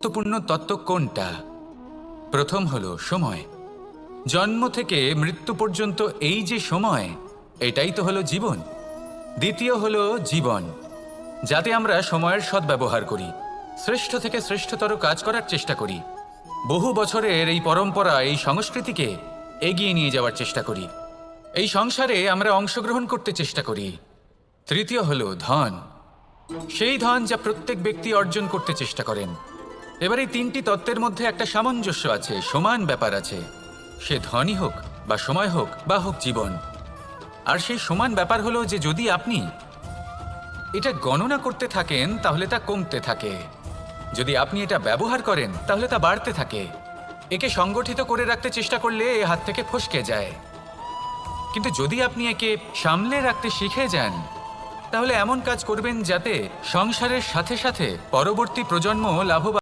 গুরুত্বপূর্ণ তত্ত্ব কোনটা? প্রথম হলো সময়। জন্ম থেকে মৃত্যু পর্যন্ত এই যে সময়, এটাই তো হলো জীবন। দ্বিতীয় হলো জীবন, যাতে আমরা সময়ের সদ্ব্যবহার করি, শ্রেষ্ঠ থেকে শ্রেষ্ঠতর কাজ করার চেষ্টা করি, বহু বছরের এই পরম্পরা, এই সংস্কৃতিকে এগিয়ে নিয়ে যাওয়ার চেষ্টা করি, এই সংসারে আমরা অংশগ্রহণ করতে চেষ্টা করি। তৃতীয় হলো ধন, সেই ধন যা প্রত্যেক ব্যক্তি অর্জন করতে চেষ্টা করেন। এবার এই তিনটি তত্ত্বের মধ্যে একটা সামঞ্জস্য আছে, সমান ব্যাপার আছে, সে ধনই হোক বা সময় হোক বা হোক জীবন। আর সেই সমান ব্যাপার হলো যে যদি আপনি এটা গণনা করতে থাকেন তাহলে তা কমতে থাকে, যদি আপনি এটা ব্যবহার করেন তাহলে তা বাড়তে থাকে। একে সংগঠিত করে রাখতে চেষ্টা করলে এ হাত থেকে ফসকে যায়, কিন্তু যদি আপনি একে সামলে রাখতে শিখে যান তাহলে এমন কাজ করবেন যাতে সংসারের সাথে সাথে পরবর্তী প্রজন্ম লাভবান